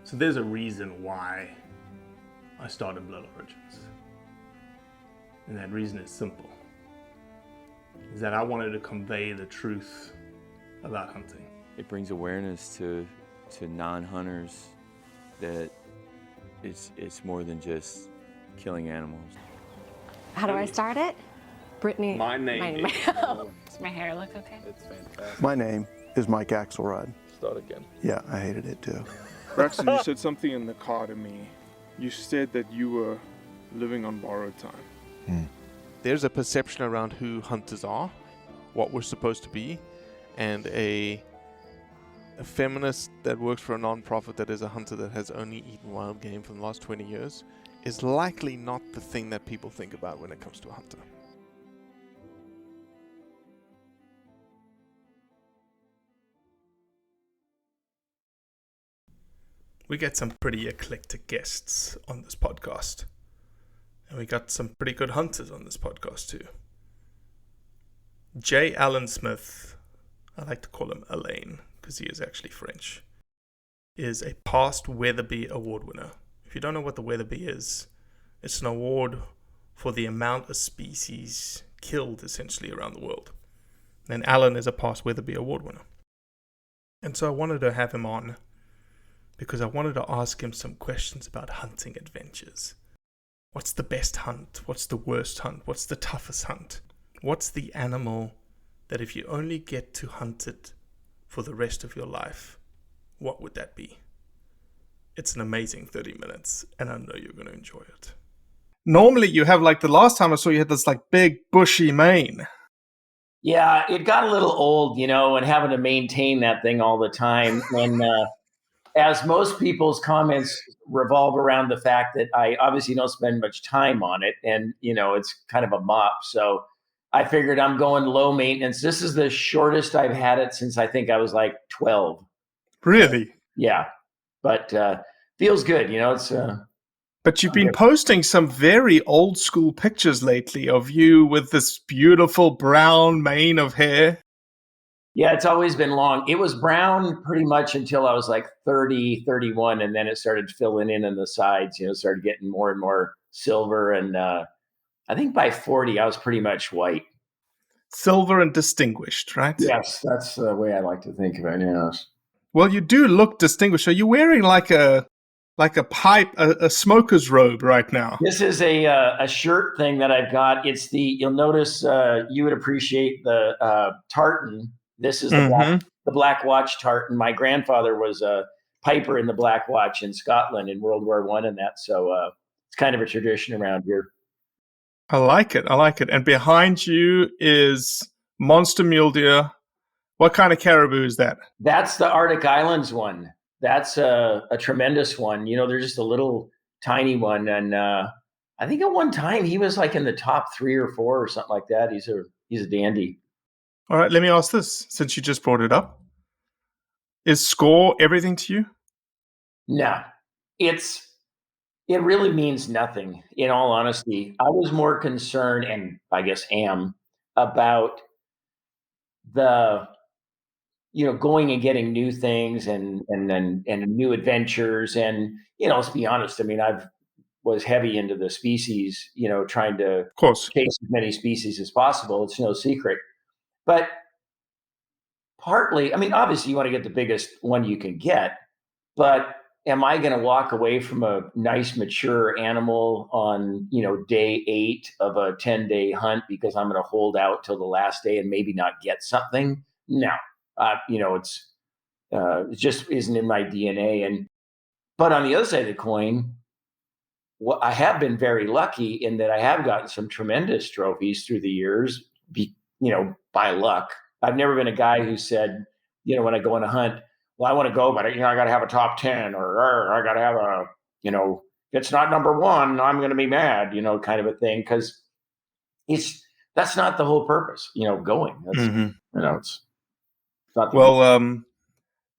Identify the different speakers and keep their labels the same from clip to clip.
Speaker 1: So there's a reason why I started Blood Origins. And that reason is simple. Is that I wanted to convey the truth about hunting.
Speaker 2: It brings awareness to non-hunters that it's more than just killing animals.
Speaker 3: How do I start it? Brittany.
Speaker 1: My name.
Speaker 3: Does my hair look okay?
Speaker 1: It's fantastic.
Speaker 4: My name is Mike Axelrod.
Speaker 1: Start again.
Speaker 4: Yeah, I hated it too.
Speaker 5: Braxton, you said something in the car to me. You said that you were living on borrowed time.
Speaker 6: There's a perception around who hunters are, what we're supposed to be, and a feminist that works for a non-profit that is a hunter that has only eaten wild game for the last 20 years is likely not the thing that people think about when it comes to a hunter.
Speaker 1: We get some pretty eclectic guests on this podcast. And we got some pretty good hunters on this podcast too. J. Alan Smith, I like to call him Alain because he is actually French, is a past Weatherby Award winner. If you don't know what the Weatherby is, it's an award for the amount of species killed essentially around the world. And Alan is a past Weatherby Award winner. And so I wanted to have him on because I wanted to ask him some questions about hunting adventures. What's the best hunt? What's the worst hunt? What's the toughest hunt? What's the animal that if you only get to hunt it for the rest of your life, what would that be? It's an amazing 30 minutes, and I know you're going to enjoy it. Normally you have, like the last time I saw you had this like big bushy mane.
Speaker 7: Yeah, it got a little old, and having to maintain that thing all the time. And as most people's comments revolve around the fact that I obviously don't spend much time on it, and it's kind of a mop. So I figured I'm going low maintenance. This is the shortest I've had it since I think I was like 12.
Speaker 1: Really?
Speaker 7: Yeah, but feels good. It's.
Speaker 1: But you've been posting some very old school pictures lately of you with this beautiful brown mane of hair.
Speaker 7: Yeah, it's always been long. It was brown pretty much until I was like 30, 31, and then it started filling in on the sides, started getting more and more silver. And I think by 40, I was pretty much white.
Speaker 1: Silver and distinguished, right?
Speaker 7: Yes, that's the way I like to think of it, yes.
Speaker 1: Well, you do look distinguished. Are you wearing like a pipe, a smoker's robe right now?
Speaker 7: This is a shirt thing that I've got. It's you'll notice you would appreciate the tartan. This is the Black Watch tartan. My grandfather was a piper in the Black Watch in Scotland in World War I and that. So it's kind of a tradition around here.
Speaker 1: I like it. And behind you is monster mule deer. What kind of caribou is that?
Speaker 7: That's the Arctic Islands one. That's a tremendous one. They're just a little tiny one. And I think at one time he was like in the top 3 or 4 or something like that. He's a dandy.
Speaker 1: All right, let me ask this, since you just brought it up. Is score everything to you?
Speaker 7: No, it really means nothing, in all honesty. I was more concerned, and I guess am, about the, going and getting new things and new adventures. And, let's be honest, I was heavy into the species, trying to chase as many species as possible. It's no secret. But partly, obviously you want to get the biggest one you can get, but am I going to walk away from a nice mature animal on, day 8 of a 10-day hunt because I'm going to hold out till the last day and maybe not get something? No, it just isn't in my DNA. But on the other side of the coin, I have been very lucky in that I have gotten some tremendous trophies through the years, by luck. I've never been a guy who said, when I go on a hunt, well, I want to go, but I got to have a top 10 or I got to have a, if it's not number 1, I'm going to be mad, kind of a thing. Cause that's not the whole purpose, going. That's, it's not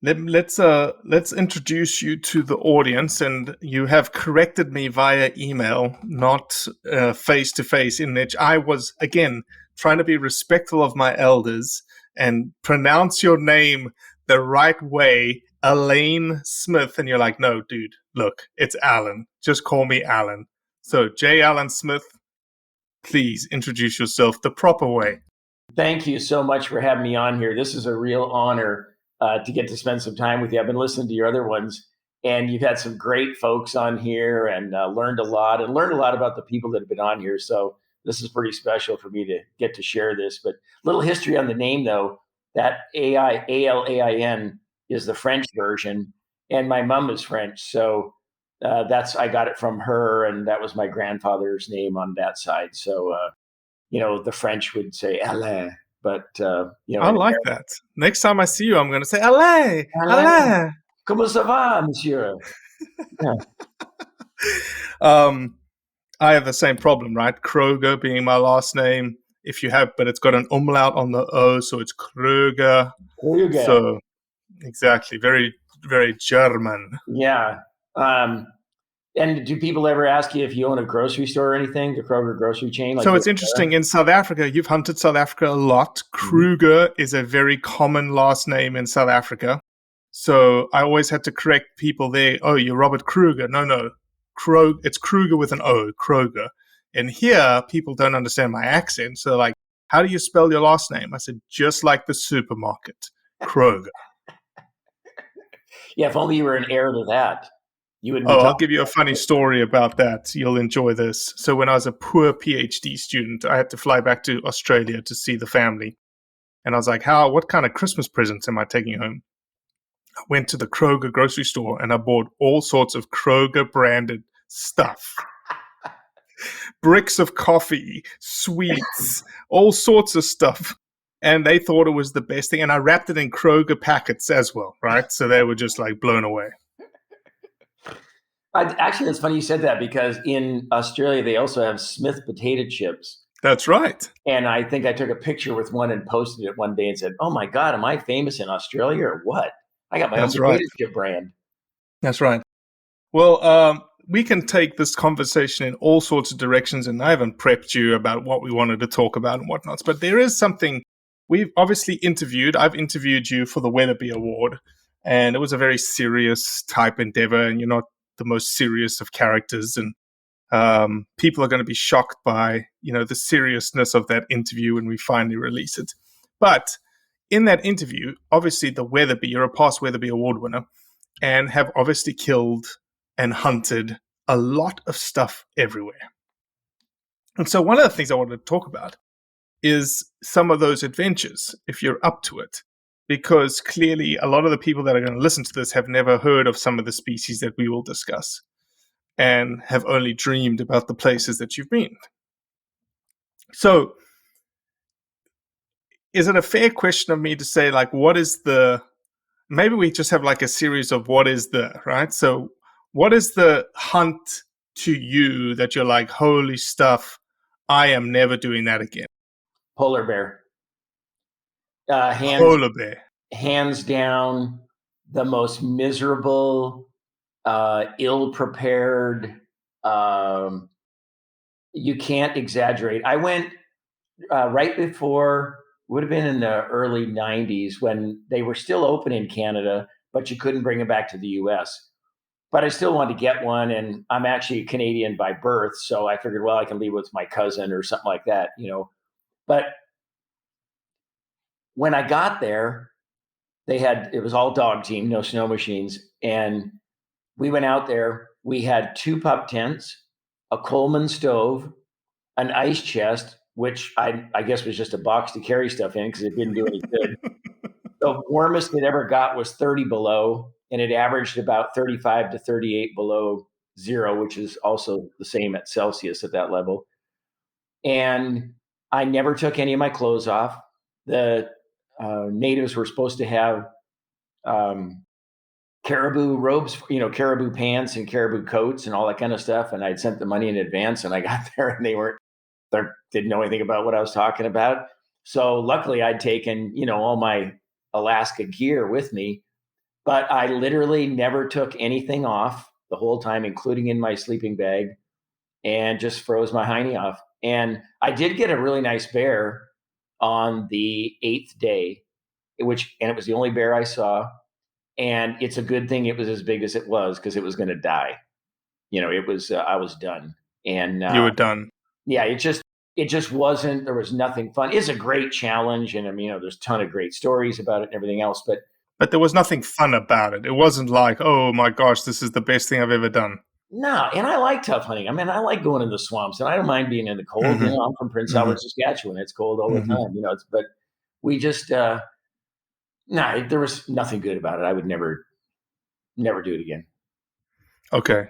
Speaker 7: the
Speaker 1: let's introduce you to the audience, and you have corrected me via email, not face to face, in which I was, again, trying to be respectful of my elders and pronounce your name the right way, Alain Smith, and you're like, no, dude, look, it's Alan. Just call me Alan. So, J. Alan Smith, please introduce yourself the proper way.
Speaker 7: Thank you so much for having me on here. This is a real honor to get to spend some time with you. I've been listening to your other ones, and you've had some great folks on here, and learned a lot about the people that have been on here. So this is pretty special for me to get to share this. But little history on the name, though. That Alain is the French version, and my mom is French, so I got it from her, and that was my grandfather's name on that side. So the French would say Alain, but
Speaker 1: I like that. Next time I see you, I'm going to say Alain, Alain.
Speaker 7: Comment ça va, monsieur? Yeah.
Speaker 1: I have the same problem, right? Kroger being my last name. But it's got an umlaut on the O, so it's Kroger.
Speaker 7: Kroger.
Speaker 1: So exactly, very, very German.
Speaker 7: Yeah. And do people ever ask you if you own a grocery store or anything, the Kroger grocery chain?
Speaker 1: So it's interesting. In South Africa, you've hunted South Africa a lot. Kruger is a very common last name in South Africa. So I always had to correct people there. Oh, you're Robert Kruger. No. It's Kruger with an O, Kroger. And here, people don't understand my accent. So like, how do you spell your last name? I said, just like the supermarket, Kroger.
Speaker 7: Yeah, if only you were an heir to that.
Speaker 1: I'll give you a funny story about that. You'll enjoy this. So when I was a poor PhD student, I had to fly back to Australia to see the family. And I was like, what kind of Christmas presents am I taking home? I went to the Kroger grocery store and I bought all sorts of Kroger branded stuff. Bricks of coffee, sweets, all sorts of stuff. And they thought it was the best thing. And I wrapped it in Kroger packets as well, right? So they were just like blown away.
Speaker 7: Actually, it's funny you said that, because in Australia, they also have Smith potato chips.
Speaker 1: That's right.
Speaker 7: And I think I took a picture with one and posted it one day and said, oh my God, am I famous in Australia or what? I got my own potato chip brand.
Speaker 1: That's right. Well, we can take this conversation in all sorts of directions, and I haven't prepped you about what we wanted to talk about and whatnot. But there is something we've obviously I've interviewed you for the Weatherby Award, and it was a very serious type endeavor, and you're not the most serious of characters, and people are going to be shocked by the seriousness of that interview when we finally release it. But in that interview, obviously you're a past Weatherby Award winner, and have obviously killed and hunted a lot of stuff everywhere. And so one of the things I wanted to talk about is some of those adventures, if you're up to it. Because clearly a lot of the people that are going to listen to this have never heard of some of the species that we will discuss and have only dreamed about the places that you've been. So is it a fair question of me to say, like, maybe we just have like a series of right? So what is the hunt to you that you're like, holy stuff, I am never doing that again?
Speaker 7: Polar bear.
Speaker 1: Polar bear.
Speaker 7: Hands down, the most miserable, ill-prepared. You can't exaggerate. I went right before, would have been in the early 90s, when they were still open in Canada, but you couldn't bring them back to the US. But I still wanted to get one, and I'm actually Canadian by birth, so I figured, well, I can leave with my cousin or something like that, But when I got there, it was all dog team, no snow machines. And we went out there. We had 2 pup tents, a Coleman stove, an ice chest, which I guess was just a box to carry stuff in because it didn't do any good. The warmest it ever got was 30 below, and it averaged about 35 to 38 below zero, which is also the same at Celsius at that level. And I never took any of my clothes off. The natives were supposed to have caribou robes, caribou pants and caribou coats and all that kind of stuff. And I'd sent the money in advance, and I got there and they didn't know anything about what I was talking about. So luckily I'd taken, all my Alaska gear with me, but I literally never took anything off the whole time, including in my sleeping bag, and just froze my hiney off. And I did get a really nice bear on the 8th day, and it was the only bear I saw. And it's a good thing it was as big as it was, because it was going to die. It was, I was done. And
Speaker 1: You were done.
Speaker 7: yeah, it just wasn't, there was nothing fun. It's a great challenge. And I mean, there's a ton of great stories about it and everything else,
Speaker 1: But there was nothing fun about it. It wasn't like, oh my gosh, this is the best thing I've ever done.
Speaker 7: no. And I like tough hunting. I mean, I like going in the swamps, and I don't mind being in the cold.
Speaker 1: Mhm.
Speaker 7: I'm from Prince Albert, Saskatchewan. It's cold all the
Speaker 1: Mhm.
Speaker 7: time, but we just, no, there was nothing good about it. I would never do it again.
Speaker 1: Okay.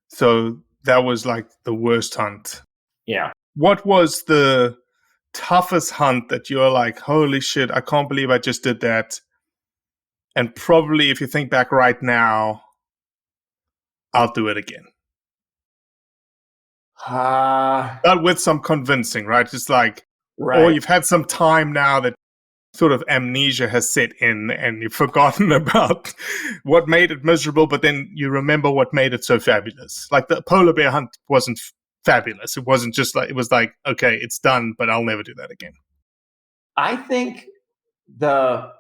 Speaker 1: So that was like the worst hunt.
Speaker 7: Yeah.
Speaker 1: What was the toughest hunt that you're like, holy shit, I can't believe I just did that? And probably if you think back right now, I'll do it again. But with some convincing, right? Just like,
Speaker 7: Right.
Speaker 1: or you've had some time now that sort of amnesia has set in and you've forgotten about what made it miserable, but then you remember what made it so fabulous. Like the polar bear hunt wasn't fabulous. It wasn't just like, it was like, okay, it's done, but I'll never do that again.
Speaker 7: I think the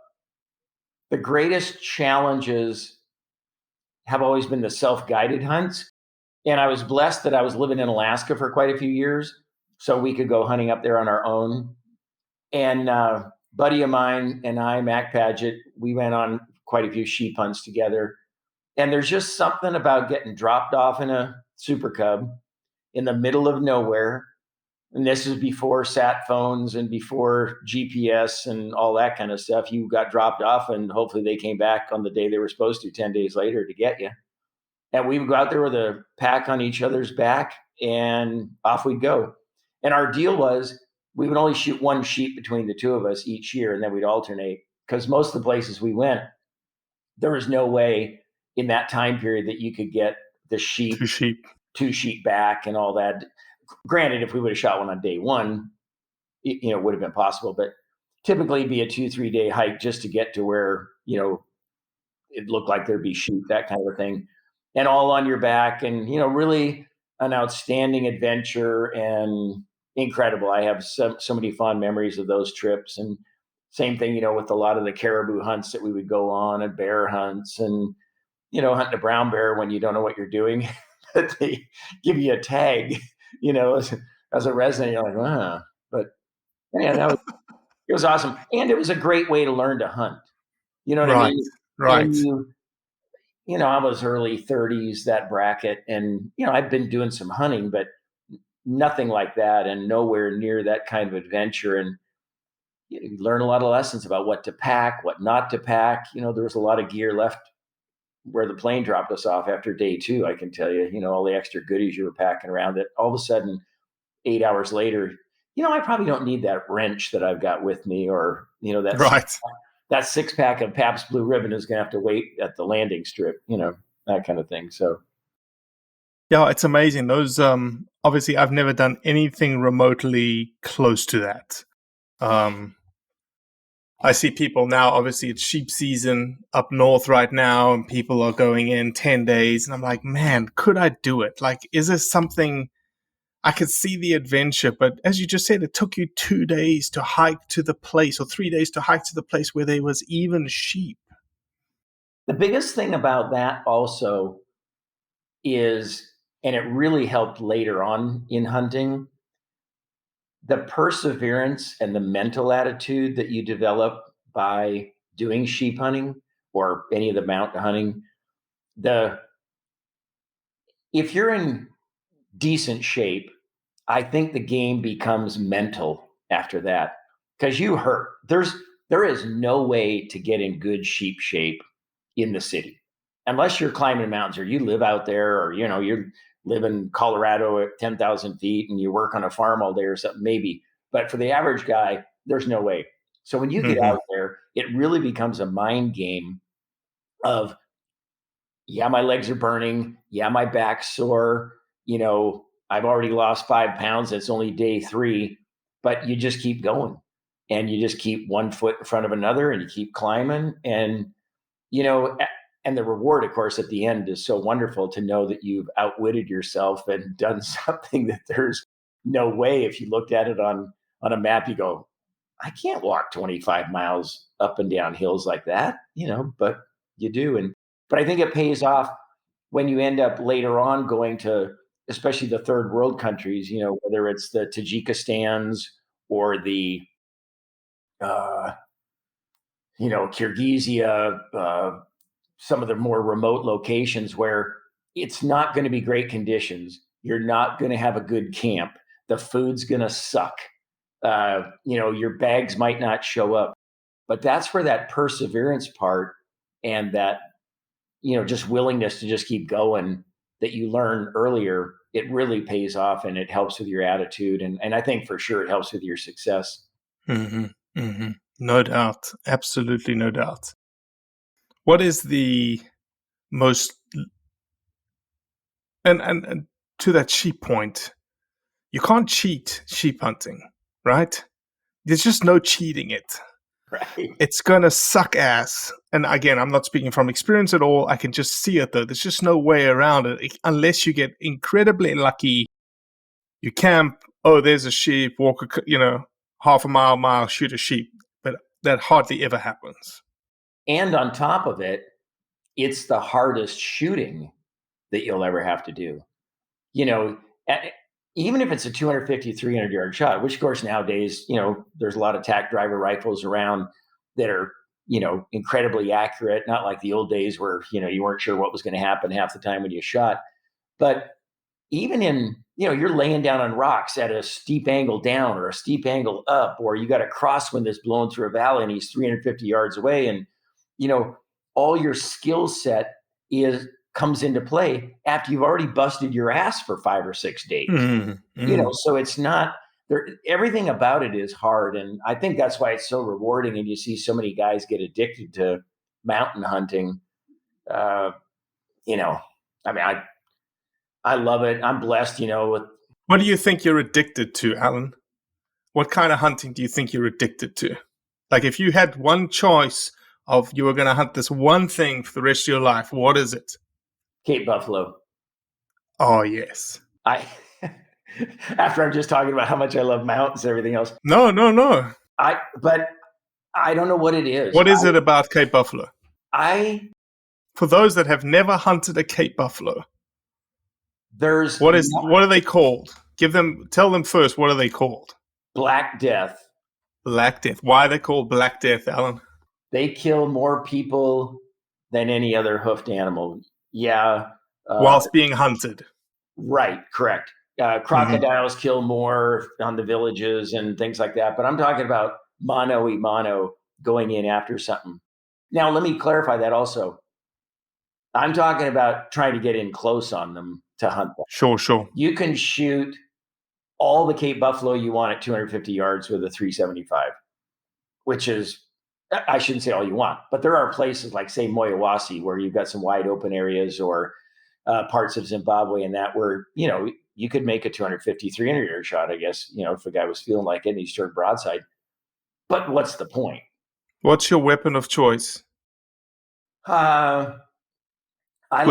Speaker 7: greatest challenges have always been the self-guided hunts. And I was blessed that I was living in Alaska for quite a few years, so we could go hunting up there on our own. And buddy of mine and I, Mac Paget, we went on quite a few sheep hunts together. And there's just something about getting dropped off in a Super Cub in the middle of nowhere. And this is before sat phones and before GPS and all that kind of stuff. You got dropped off, and hopefully they came back on the day they were supposed to, 10 days later, to get you. And we would go out there with a pack on each other's back, and off we'd go. And our deal was we would only shoot one sheep between the two of us each year, and then we'd alternate, because most of the places we went, there was no way in that time period that you could get the sheep, two sheep back and all that. Granted, if we would have shot one on day one, it would have been possible, but typically it'd be a 2-3 day hike just to get to where, it looked like there'd be sheep, that kind of thing, and all on your back. And, really an outstanding adventure and incredible. I have so many fond memories of those trips. And same thing, with a lot of the caribou hunts that we would go on, and bear hunts, and, hunting a brown bear when you don't know what you're doing, that they give you a tag, as a resident, you're like, ah, but yeah, it was awesome. And it was a great way to learn to hunt. You know what I mean?
Speaker 1: Right.
Speaker 7: And I was early 30s, that bracket. And, I've been doing some hunting, but nothing like that, and nowhere near that kind of adventure. And you learn a lot of lessons about what to pack, what not to pack. There was a lot of gear left where the plane dropped us off after day 2, I can tell you, all the extra goodies you were packing around, that all of a sudden, 8 hours later, I probably don't need that wrench that I've got with me, or, that 6-pack of Pabst Blue Ribbon is going to have to wait at the landing strip, that kind of thing. So.
Speaker 1: Yeah, it's amazing. Those, obviously I've never done anything remotely close to that. I see people now, obviously it's sheep season up north right now, and people are going in 10 days, and I'm like, man, could I do it? Like, is this something I could see the adventure? But as you just said, it took you 2 days to hike to the place, or 3 days to hike to the place where there was even sheep.
Speaker 7: The biggest thing about that also is, and it really helped later on in hunting, the perseverance and the mental attitude that you develop by doing sheep hunting or any of the mountain hunting. If you're in decent shape, I think the game becomes mental after that, because you hurt. There is no way to get in good sheep shape in the city unless you're climbing mountains, or you live out there, or you live in Colorado at 10,000 feet and you work on a farm all day or something, maybe. But for the average guy, there's no way. So when you get out there, it really becomes a mind game of, yeah, my legs are burning. Yeah, my back's sore. I've already lost 5 pounds. It's only day 3, but you just keep going, and you just keep one foot in front of another, and you keep climbing. And, and the reward, of course, at the end is so wonderful, to know that you've outwitted yourself and done something that there's no way, if you looked at it on a map, you go, I can't walk 25 miles up and down hills like that, but You do. But I think it pays off when you end up later on going to, especially the third world countries, whether it's the Tajikistans or the, Kyrgyzia, some of the more remote locations where it's not going to be great conditions. You're not going to have a good camp. The food's going to suck. Your bags might not show up. But that's where that perseverance part and that, just willingness to just keep going that you learn earlier, it really pays off and it helps with your attitude. And I think for sure it helps with your success.
Speaker 1: Mm-hmm. Mm-hmm. No doubt. Absolutely no doubt. What is the most, and to that sheep point, you can't cheat sheep hunting, right? There's just no cheating it.
Speaker 7: Right.
Speaker 1: It's going to suck ass. And again, I'm not speaking from experience at all. I can just see it though. There's just no way around it unless you get incredibly lucky. You camp, oh, there's a sheep, walk, half a mile, shoot a sheep. But that hardly ever happens.
Speaker 7: And on top of it, it's the hardest shooting that you'll ever have to do. Even if it's a 250, 300 yard shot, which of course nowadays, there's a lot of tack driver rifles around that are, incredibly accurate, not like the old days where, you weren't sure what was going to happen half the time when you shot. But even in, you're laying down on rocks at a steep angle down or a steep angle up, or you got a crosswind that's blowing through a valley and he's 350 yards away. And, all your skill set comes into play after you've already busted your ass for 5 or 6 days.
Speaker 1: Mm-hmm.
Speaker 7: So it's not there. Everything about it is hard. And I think that's why it's so rewarding. And you see so many guys get addicted to mountain hunting. I love it. I'm blessed, with.
Speaker 1: What do you think you're addicted to, Alan? What kind of hunting do you think you're addicted to? Like if you had one choice of you were going to hunt this one thing for the rest of your life, what is it?
Speaker 7: Cape buffalo.
Speaker 1: Oh, yes.
Speaker 7: After I'm just talking about how much I love mountains and everything else.
Speaker 1: No.
Speaker 7: But I don't know what it is.
Speaker 1: What is it about Cape buffalo?
Speaker 7: For
Speaker 1: those that have never hunted a Cape buffalo, what are they called? Tell them first, what are they called?
Speaker 7: Black Death.
Speaker 1: Black Death. Why are they called Black Death, Alan?
Speaker 7: They kill more people than any other hoofed animal. Yeah.
Speaker 1: Whilst being hunted.
Speaker 7: Right. Correct. Crocodiles kill more on the villages and things like that. But I'm talking about mano y mano going in after something. Now, let me clarify that also. I'm talking about trying to get in close on them to hunt them.
Speaker 1: Sure.
Speaker 7: You can shoot all the Cape buffalo you want at 250 yards with a 375, which is, I shouldn't say all you want, but there are places like, say, Moyawasi, where you've got some wide open areas, or parts of Zimbabwe and that, where, you could make a 250, 300 yard shot, I guess, if a guy was feeling like it and he turned broadside. But what's the point?
Speaker 1: What's your weapon of choice?
Speaker 7: Buffalo. I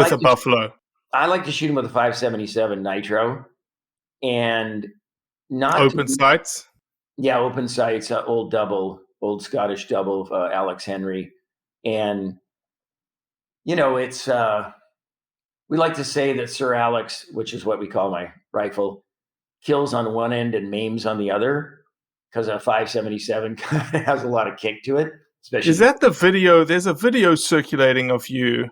Speaker 7: like to shoot him with a 577 nitro, and not
Speaker 1: open sights.
Speaker 7: Yeah, open sights, old Scottish double, Alex Henry. And, it's, we like to say that Sir Alex, which is what we call my rifle, kills on one end and maims on the other, because a 577 has a lot of kick to it. Especially.
Speaker 1: Is that the video? There's a video circulating of you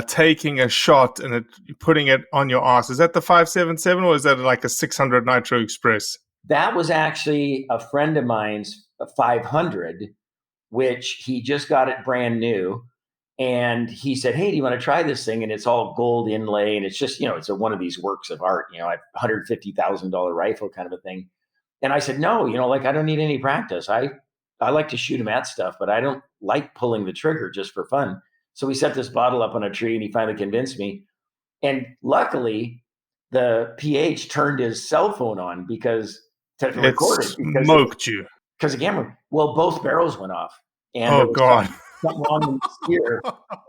Speaker 1: taking a shot and putting it on your ass. Is that the 577 or is that like a 600 Nitro Express?
Speaker 7: That was actually a friend of mine's 500, which he just got it brand new. And he said, "Hey, do you want to try this thing?" And it's all gold inlay. And it's just, it's one of these works of art, a $150,000 rifle kind of a thing. And I said, "No, I don't need any practice. I like to shoot him at stuff, but I don't like pulling the trigger just for fun." So we set this bottle up on a tree and he finally convinced me. And luckily, the PH turned his cell phone on to record it.
Speaker 1: Smoked you.
Speaker 7: Because the camera, both barrels went off. And
Speaker 1: oh, God.
Speaker 7: Something wrong with the steer.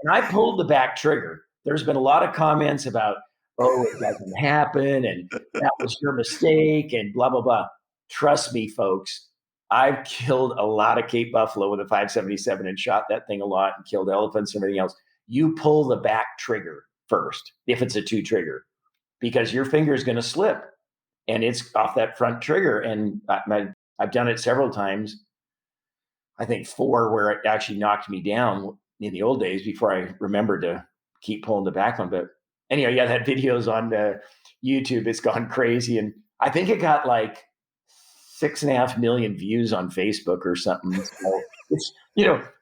Speaker 7: And I pulled the back trigger. There's been a lot of comments about, it doesn't happen, and that was your mistake, and blah, blah, blah. Trust me, folks, I've killed a lot of Cape buffalo with a 5.77 and shot that thing a lot and killed elephants and everything else. You pull the back trigger first if it's a 2 trigger, because your finger is going to slip and it's off that front trigger. And I've done it several times. I think 4 where it actually knocked me down in the old days before I remembered to keep pulling the back one. But anyway, yeah, that video's on YouTube. It's gone crazy. And I think it got like 6.5 million views on Facebook or something. So it's,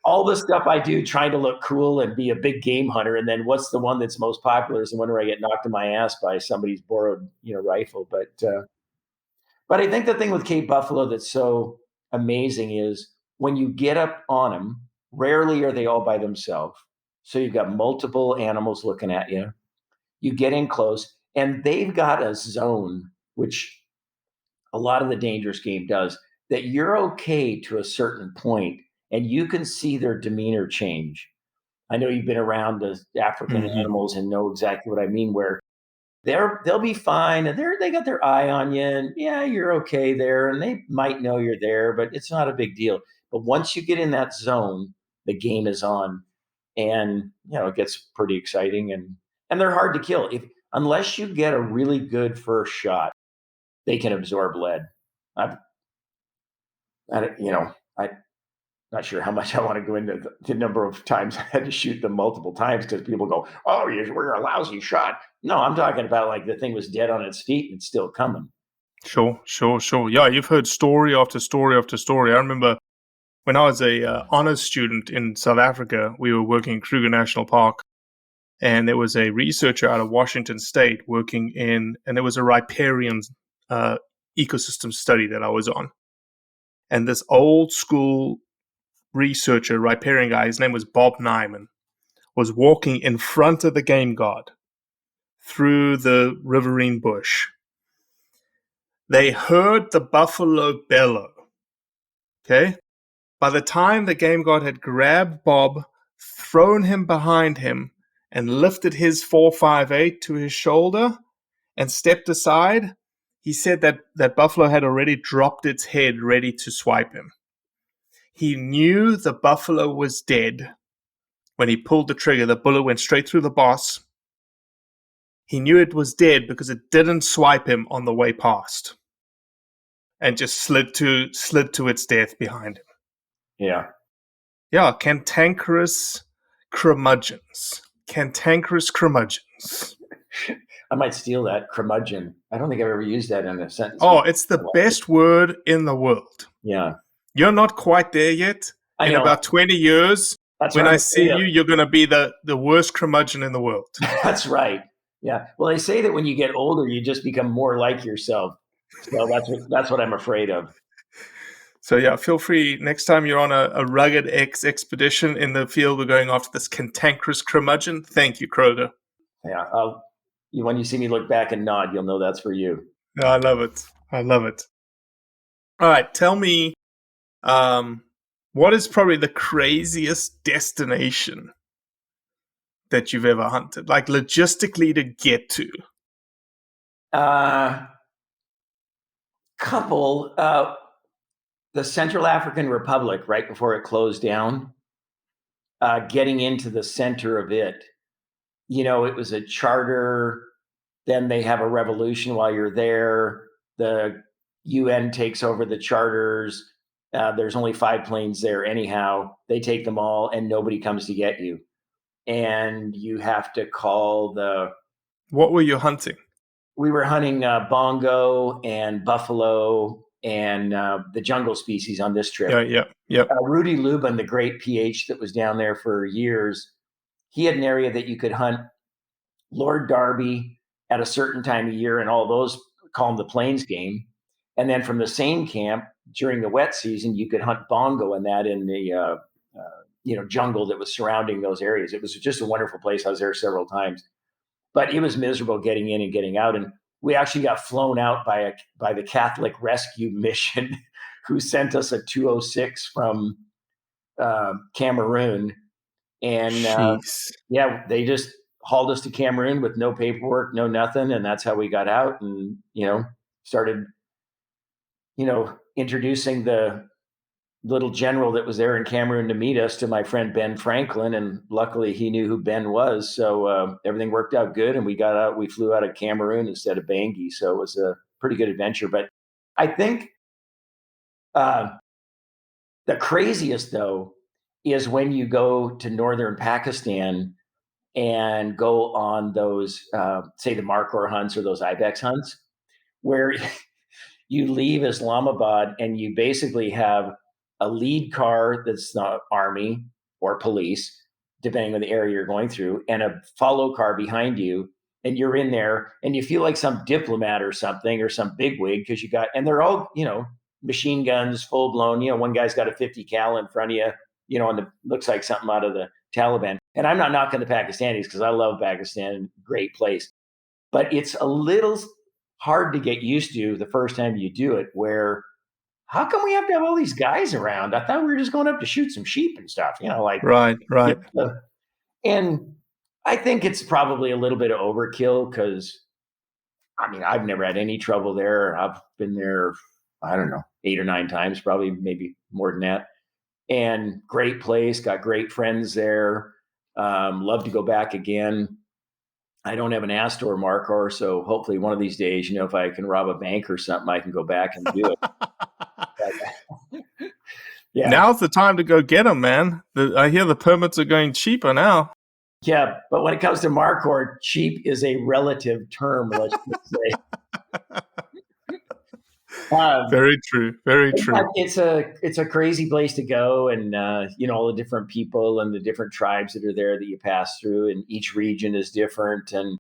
Speaker 7: all the stuff I do trying to look cool and be a big game hunter. And then what's the one that's most popular is the one where I get knocked in my ass by somebody's borrowed, rifle. But I think the thing with Cape buffalo that's so amazing is when you get up on them, rarely are they all by themselves. So you've got multiple animals looking at you. You get in close, and they've got a zone, which a lot of the dangerous game does, that you're okay to a certain point, and you can see their demeanor change. I know you've been around the African animals and know exactly what I mean, where they'll be fine, and they got their eye on you, and yeah, you're okay there, and they might know you're there, but it's not a big deal. But once you get in that zone, the game is on, and it gets pretty exciting, and they're hard to kill. Unless you get a really good first shot, they can absorb lead. I'm not sure how much I want to go into the number of times I had to shoot them multiple times, because people go, "Oh, you were a lousy shot." No, I'm talking about like the thing was dead on its feet and it's still coming.
Speaker 1: Sure. Yeah, you've heard story after story after story. I remember when I was a honors student in South Africa, we were working in Kruger National Park, and there was a researcher out of Washington State working and there was a riparian ecosystem study that I was on. And this old school researcher, riparian guy, his name was Bob Nyman, was walking in front of the game guard through the riverine bush. They heard the buffalo bellow. Okay? By the time the game guard had grabbed Bob, thrown him behind him, and lifted his 4.58 to his shoulder and stepped aside, he said that buffalo had already dropped its head ready to swipe him. He knew the buffalo was dead when he pulled the trigger. The bullet went straight through the boss. He knew it was dead because it didn't swipe him on the way past and just slid to its death behind him.
Speaker 7: Yeah.
Speaker 1: Yeah, cantankerous curmudgeons.
Speaker 7: I might steal that, curmudgeon. I don't think I've ever used that in a sentence.
Speaker 1: Oh, it's the best word in the world.
Speaker 7: Yeah.
Speaker 1: You're not quite there yet. In about 20 years, when I see you, you're going to be the worst curmudgeon in the world.
Speaker 7: That's right. Yeah. Well, they say that when you get older, you just become more like yourself. So that's what I'm afraid of.
Speaker 1: So yeah, feel free next time you're on a rugged expedition in the field, we're going after this cantankerous curmudgeon. Thank you, Kroger.
Speaker 7: Yeah. When you see me look back and nod, you'll know that's for you.
Speaker 1: No, I love it. All right, tell me, what is probably the craziest destination that you've ever hunted, like logistically to get to?
Speaker 7: Couple. The Central African Republic, right before it closed down, getting into the center of it, it was a charter. Then they have a revolution while you're there. The UN takes over the charters. There's only 5 planes there anyhow. They take them all and nobody comes to get you. And you have to call the...
Speaker 1: What were you hunting?
Speaker 7: We were hunting bongo and buffalo and the jungle species on this trip.
Speaker 1: Yeah.
Speaker 7: Rudy Lubin, the great PH that was down there for years, he had an area that you could hunt Lord Derby at a certain time of year, and all those call them the Plains game. And then from the same camp during the wet season, you could hunt bongo and that in the jungle that was surrounding those areas. It was just a wonderful place. I was there several times, but it was miserable getting in and getting out. And we actually got flown out by the Catholic Rescue Mission, who sent us a 206 from Cameroon. And they just hauled us to Cameroon with no paperwork, no nothing. And that's how we got out and, started, introducing the little general that was there in Cameroon to meet us to my friend Ben Franklin, and luckily he knew who Ben was, so everything worked out good, and we got out. We flew out of Cameroon instead of Bangui, so it was a pretty good adventure. But I think uh, the craziest though is when you go to northern Pakistan and go on those, say, the Markhor hunts or those ibex hunts, where you leave Islamabad and you basically have a lead car that's not army or police, depending on the area you're going through, and a follow car behind you. And you're in there and you feel like some diplomat or something or some bigwig because and they're all, machine guns, full blown. One guy's got a 50 cal in front of you, looks like something out of the Taliban. And I'm not knocking the Pakistanis because I love Pakistan, great place. But it's a little hard to get used to the first time you do it, where how come we have to have all these guys around? I thought we were just going up to shoot some sheep and stuff,
Speaker 1: Right.
Speaker 7: And I think it's probably a little bit of overkill because, I've never had any trouble there. I've been there, I don't know, 8 or 9 times, probably maybe more than that. And great place, got great friends there. Love to go back again. I don't have an Astor Markhor, so hopefully one of these days, if I can rob a bank or something, I can go back and do it. Yeah.
Speaker 1: Now's the time to go get them, man. I hear the permits are going cheaper now.
Speaker 7: Yeah, but when it comes to Markhor, cheap is a relative term, let's just say.
Speaker 1: Very true. Very true.
Speaker 7: It's a crazy place to go, and all the different people and the different tribes that are there that you pass through, and each region is different, and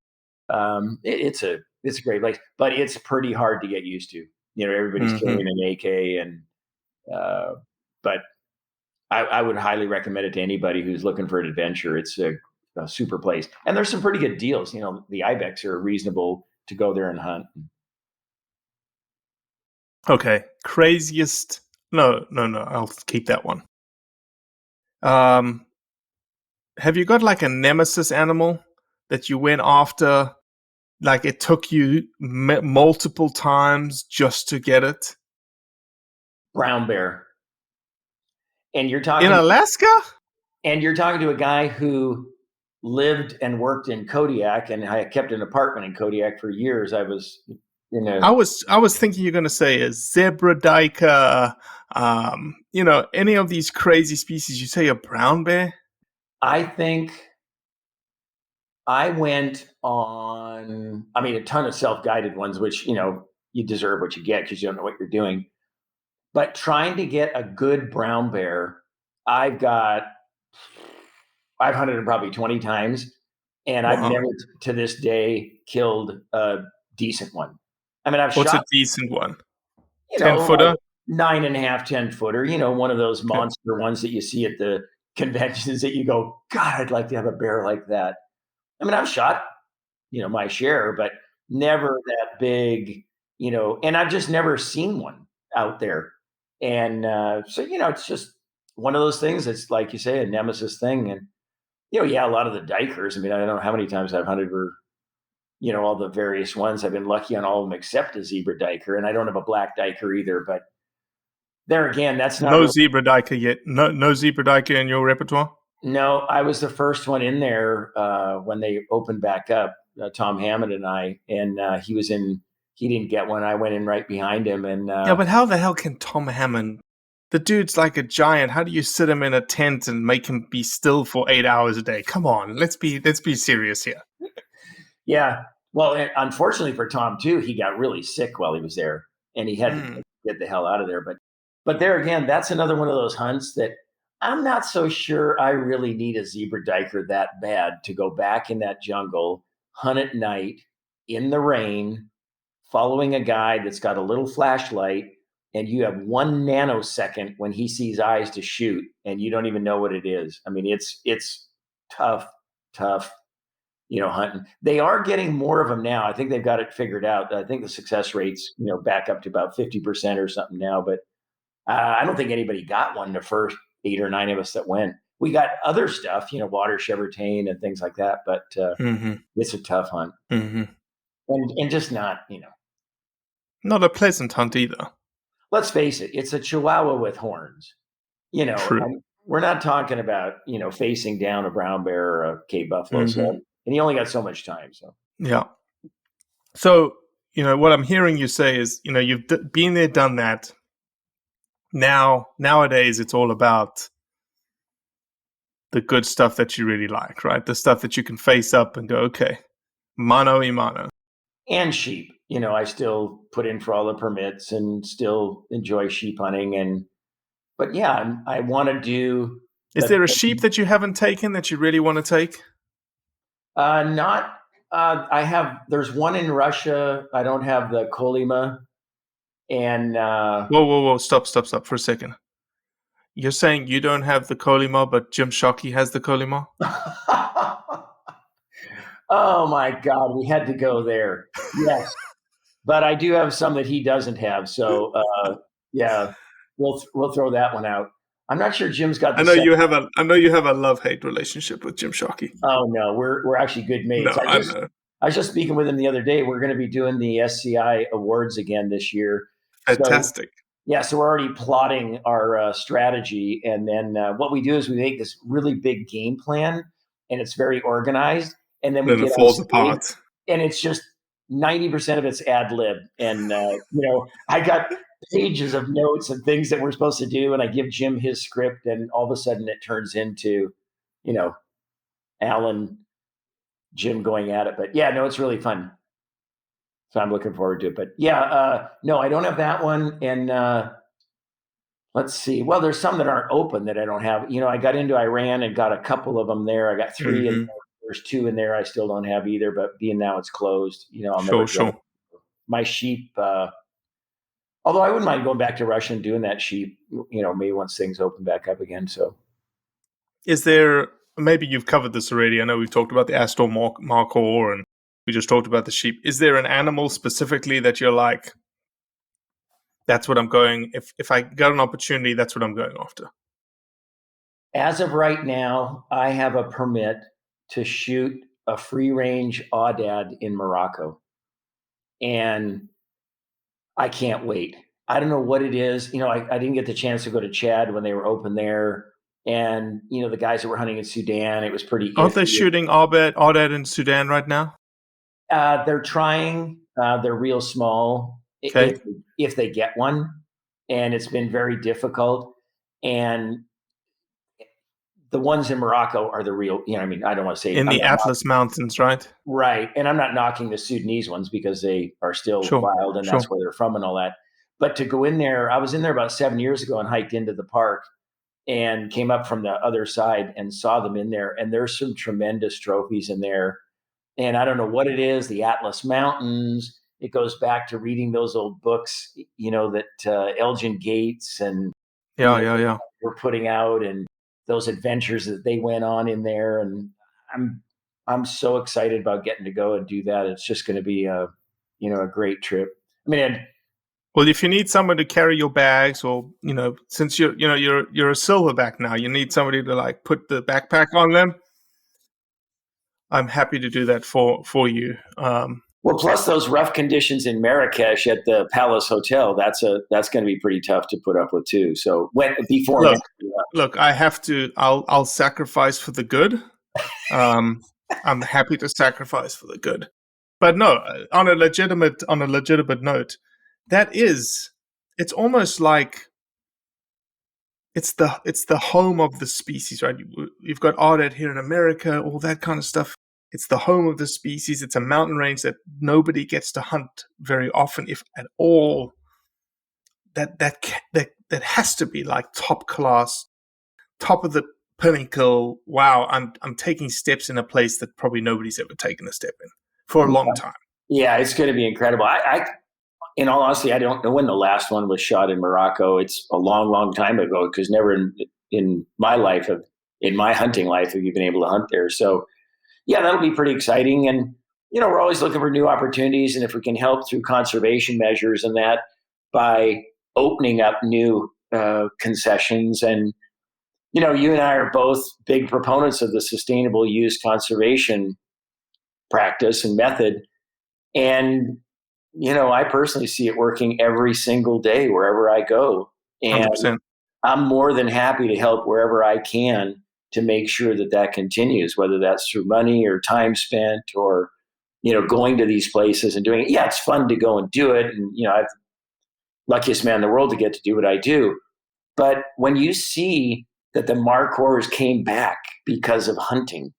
Speaker 7: it's a great place, but it's pretty hard to get used to. Everybody's carrying an AK, and but I would highly recommend it to anybody who's looking for an adventure. It's a super place, and there's some pretty good deals. The ibex are reasonable to go there and hunt.
Speaker 1: Okay, craziest. No. I'll keep that one. Have you got like a nemesis animal that you went after? Like it took you multiple times just to get it?
Speaker 7: Brown bear. And you're talking
Speaker 1: in Alaska?
Speaker 7: And you're talking to a guy who lived and worked in Kodiak, and I kept an apartment in Kodiak for years. I was
Speaker 1: I was thinking you're going to say a zebra duiker, any of these crazy species. You say a brown bear?
Speaker 7: I think I went on, a ton of self-guided ones, which, you deserve what you get because you don't know what you're doing. But trying to get a good brown bear, I've hunted them probably 20 times, and I've never to this day killed a decent one. I've
Speaker 1: What's
Speaker 7: shot
Speaker 1: a decent one?
Speaker 7: 10-footer? 9.5, 10-footer, one of those monster ones that you see at the conventions that you go, God, I'd like to have a bear like that. I've shot, my share, but never that big, and I've just never seen one out there. And so, it's just one of those things. It's like you say, a nemesis thing. And, a lot of the dikers, I don't know how many times I've hunted for, all the various ones. I've been lucky on all of them except a zebra diker, and I don't have a black diker either. But there again, that's not
Speaker 1: zebra diker yet. No zebra diker in your repertoire.
Speaker 7: No, I was the first one in there when they opened back up. Tom Hammond and I, and he was in. He didn't get one. I went in right behind him, and
Speaker 1: yeah. But how the hell can Tom Hammond? The dude's like a giant. How do you sit him in a tent and make him be still for 8 hours a day? Come on, let's be serious here.
Speaker 7: Yeah. Well, unfortunately for Tom too, he got really sick while he was there, and he had to get the hell out of there. But there again, that's another one of those hunts that I'm not so sure I really need a zebra diker that bad to go back in that jungle, hunt at night, in the rain, following a guy that's got a little flashlight, and you have 1 nanosecond when he sees eyes to shoot, and you don't even know what it is. It's tough, hunting. They are getting more of them now. I think they've got it figured out. I think the success rates, back up to about 50% or something now, but I don't think anybody got one the first 8 or 9 of us that went. We got other stuff, water chevertane and things like that, but it's a tough hunt. And just not
Speaker 1: a pleasant hunt either.
Speaker 7: Let's face it, it's a Chihuahua with horns.
Speaker 1: True.
Speaker 7: we're not talking about, facing down a brown bear or a Cape buffalo. So,
Speaker 1: Mm-hmm.
Speaker 7: and you only got so much time. So,
Speaker 1: Yeah. So, what I'm hearing you say is, you've been there, done that. Nowadays, it's all about the good stuff that you really like, right? The stuff that you can face up and go, okay, mano y mano.
Speaker 7: and sheep, I still put in for all the permits and still enjoy sheep hunting. But yeah, I want to do.
Speaker 1: Is there a sheep that you haven't taken that you really want to take?
Speaker 7: Not. There's one in Russia. I don't have the Kolyma, and
Speaker 1: Whoa. Stop for a second. You're saying you don't have the Kolyma, but Jim Shockey has the Kolyma?
Speaker 7: oh my God, we had to go there. Yes, but I do have some that he doesn't have. So yeah, we'll throw that one out. I'm not sure Jim's got.
Speaker 1: I know you have a love-hate relationship with Jim Shockey.
Speaker 7: Oh no, we're actually good mates.
Speaker 1: No, I know.
Speaker 7: I was just speaking with him the other day. We're going to be doing the SCI awards again this year.
Speaker 1: Fantastic.
Speaker 7: So we're already plotting our strategy, and then what we do is we make this really big game plan, and it's very organized, and then
Speaker 1: it falls apart,
Speaker 7: and it's just 90% of it's ad lib, and I got pages of notes and things that we're supposed to do, and I give Jim his script, and all of a sudden it turns into, Alain, Jim going at it. But yeah, no, it's really fun. So I'm looking forward to it. But yeah, no, I don't have that one. And let's see. Well, there's some that aren't open that I don't have. I got into Iran and got a couple of them there. I got 3 in there. There's 2 in there I still don't have either. But being now it's closed, I'll never
Speaker 1: sure.
Speaker 7: My sheep. Although I wouldn't mind going back to Russia and doing that sheep, maybe once things open back up again. So,
Speaker 1: is there? Maybe you've covered this already. I know we've talked about the Astor Markhor, and we just talked about the sheep. Is there an animal specifically that you're like, that's what I'm going, if I got an opportunity, that's what I'm going after?
Speaker 7: As of right now, I have a permit to shoot a free-range aoudad in Morocco. And I can't wait. I don't know what it is. I didn't get the chance to go to Chad when they were open there. And, the guys that were hunting in Sudan, it was pretty
Speaker 1: Aren't they shooting aoudad in Sudan right now?
Speaker 7: They're trying. They're real small,
Speaker 1: okay,
Speaker 7: if they get one. And it's been very difficult. And the ones in Morocco are the real, I don't want to say.
Speaker 1: In the Atlas Mountains, right?
Speaker 7: Right. And I'm not knocking the Sudanese ones because they are still wild and that's where they're from and all that. But to go in there, I was in there about 7 years ago and hiked into the park and came up from the other side and saw them in there. And there's some tremendous trophies in there. And I don't know what it is, the Atlas Mountains. It goes back to reading those old books, that Elgin Gates and were putting out, and those adventures that they went on in there. And I'm so excited about getting to go and do that. It's just going to be a great trip.
Speaker 1: Well, if you need someone to carry your bags, or since you're a silverback now, you need somebody to like put the backpack on them. I'm happy to do that for you.
Speaker 7: Well, plus those rough conditions in Marrakesh at the Palace Hotel, that's going to be pretty tough to put up with too. So
Speaker 1: look, I have to. I'll sacrifice for the good. I'm happy to sacrifice for the good, but no, on a legitimate note. It's almost like it's the home of the species, right? You've got aoudad here in America, all that kind of stuff. It's the home of the species. It's a mountain range that nobody gets to hunt very often, if at all. That has to be like top class, top of the pinnacle. Wow, I'm taking steps in a place that probably nobody's ever taken a step in for a long time.
Speaker 7: Yeah, it's going to be incredible. I in all honesty, I don't know when the last one was shot in Morocco. It's a long, long time ago, because never in my life, in my hunting life, have you been able to hunt there. So, yeah, that'll be pretty exciting. And, we're always looking for new opportunities. And if we can help through conservation measures and that by opening up new concessions. And, you and I are both big proponents of the sustainable use conservation practice and method. And I personally see it working every single day wherever I go. And
Speaker 1: 100%.
Speaker 7: I'm more than happy to help wherever I can to make sure that that continues, whether that's through money or time spent or, going to these places and doing it. Yeah, it's fun to go and do it. And, I'm the luckiest man in the world to get to do what I do. But when you see that the markhors came back because of hunting,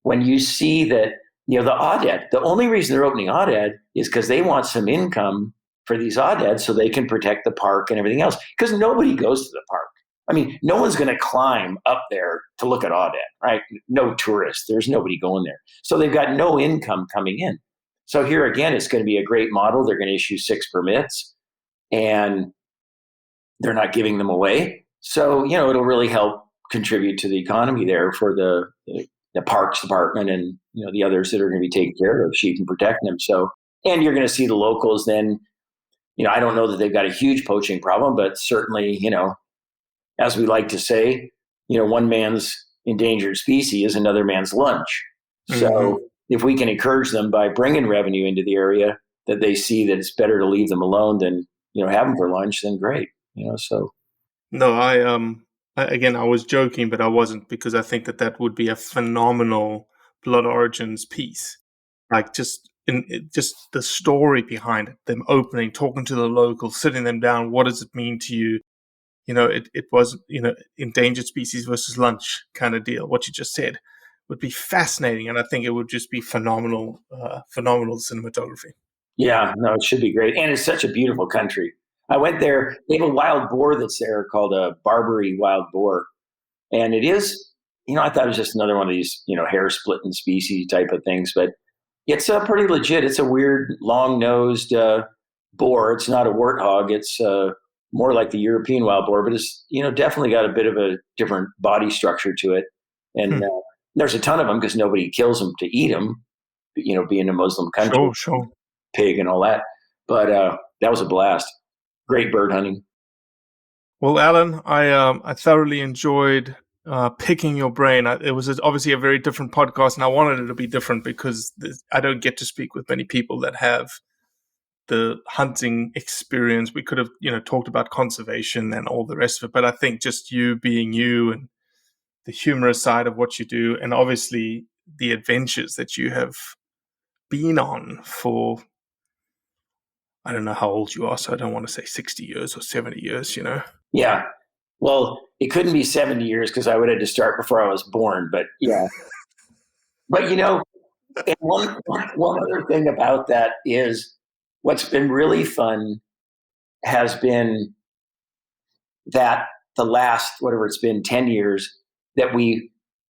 Speaker 7: when you see that, the aoudad, the only reason they're opening aoudad is because they want some income for these audads so they can protect the park and everything else. Because nobody goes to the park. I mean, no one's going to climb up there to look at aoudad, right? No tourists. There's nobody going there. So they've got no income coming in. So here again, it's going to be a great model. They're going to issue 6 permits and they're not giving them away. So, it'll really help contribute to the economy there for the parks department and, the others that are going to be taking care of sheep and protecting them. So, and you're going to see the locals then, I don't know that they've got a huge poaching problem, but certainly, as we like to say, one man's endangered species is another man's lunch. Mm-hmm. So if we can encourage them by bringing revenue into the area that they see that it's better to leave them alone than, have them for lunch, then great. So.
Speaker 1: No, I was joking, but I wasn't, because I think that would be a phenomenal Blood Origins piece. Like just the story behind it, them opening, talking to the locals, sitting them down. What does it mean to you? It was, endangered species versus lunch kind of deal. What you just said would be fascinating. And I think it would just be phenomenal cinematography.
Speaker 7: Yeah, no, it should be great. And it's such a beautiful country. I went there. They have a wild boar that's there called a Barbary wild boar. And it is, I thought it was just another one of these, hair splitting species type of things, but it's pretty legit. It's a weird long-nosed boar. It's not a warthog. It's more like the European wild boar, but it's, definitely got a bit of a different body structure to it. And there's a ton of them because nobody kills them to eat them, being a Muslim country,
Speaker 1: sure.
Speaker 7: Pig and all that. But that was a blast. Great bird hunting.
Speaker 1: Well, Alan, I thoroughly enjoyed picking your brain. It was obviously a very different podcast, and I wanted it to be different because I don't get to speak with many people that have the hunting experience. We could have, talked about conservation and all the rest of it, but I think just you being you and the humorous side of what you do, and obviously the adventures that you have been on for, I don't know how old you are, so I don't want to say 60 years or 70 years,
Speaker 7: Yeah. Well, it couldn't be 70 years because I would have to start before I was born, but yeah. But, and one other thing about that is what's been really fun has been that the last, whatever it's been, 10 years, that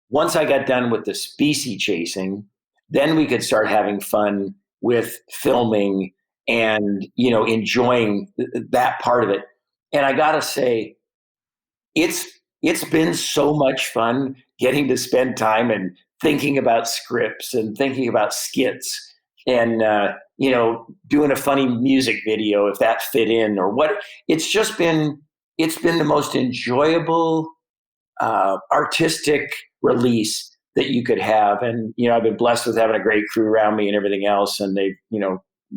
Speaker 7: once I got done with the species chasing, then we could start having fun with filming and, enjoying that part of it. And I got to say, it's been so much fun getting to spend time and thinking about scripts and thinking about skits and, doing a funny music video, if that fit in or what. It's been the most enjoyable artistic release that you could have. And, I've been blessed with having a great crew around me and everything else. And they,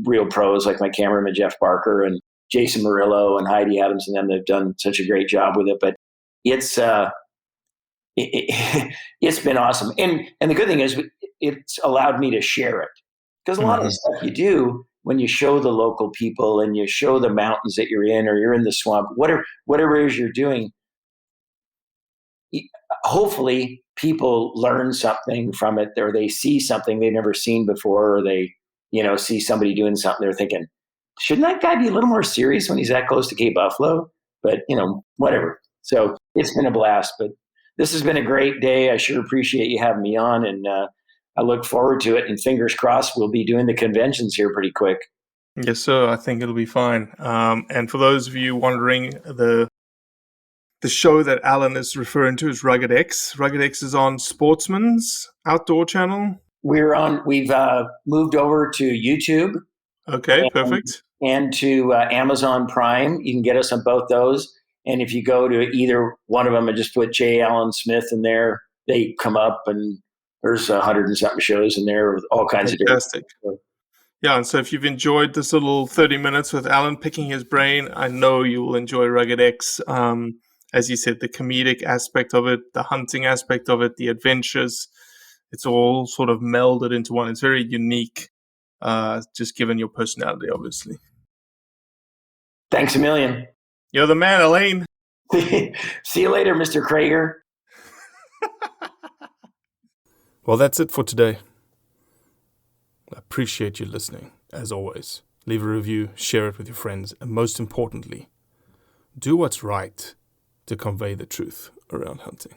Speaker 7: real pros like my cameraman, Jeff Barker, and Jason Murillo and Heidi Adams, and them, they've done such a great job with it. But it's been awesome. And the good thing is it's allowed me to share it, because a lot of the stuff you do when you show the local people and you show the mountains that you're in, or you're in the swamp, whatever it is you're doing, hopefully people learn something from it, or they see something they've never seen before, or they, see somebody doing something they're thinking, shouldn't that guy be a little more serious when he's that close to Cape Buffalo? But, whatever. So it's been a blast, but this has been a great day. I sure appreciate you having me on, and I look forward to it, and fingers crossed we'll be doing the conventions here pretty quick.
Speaker 1: Yes, sir. I think it'll be fine. And for those of you wondering, the show that Alan is referring to is Rugged X. Rugged X is on Sportsman's Outdoor channel.
Speaker 7: We've moved over to YouTube.
Speaker 1: Okay, perfect.
Speaker 7: And to Amazon Prime. You can get us on both those. And if you go to either one of them and just put J. Allen Smith in there, they come up, and there's 100 and something shows in there with all kinds of different.
Speaker 1: Yeah, and so if you've enjoyed this little 30 minutes with Alan picking his brain, I know you will enjoy Rugged X. And as you said, the comedic aspect of it, the hunting aspect of it, the adventures. It's all sort of melded into one. It's very unique, just given your personality, obviously.
Speaker 7: Thanks a million.
Speaker 1: You're the man, Alain.
Speaker 7: See you later, Mr. Kroger.
Speaker 1: Well, that's it for today. I appreciate you listening, as always. Leave a review, share it with your friends, and most importantly, do what's right to convey the truth around hunting.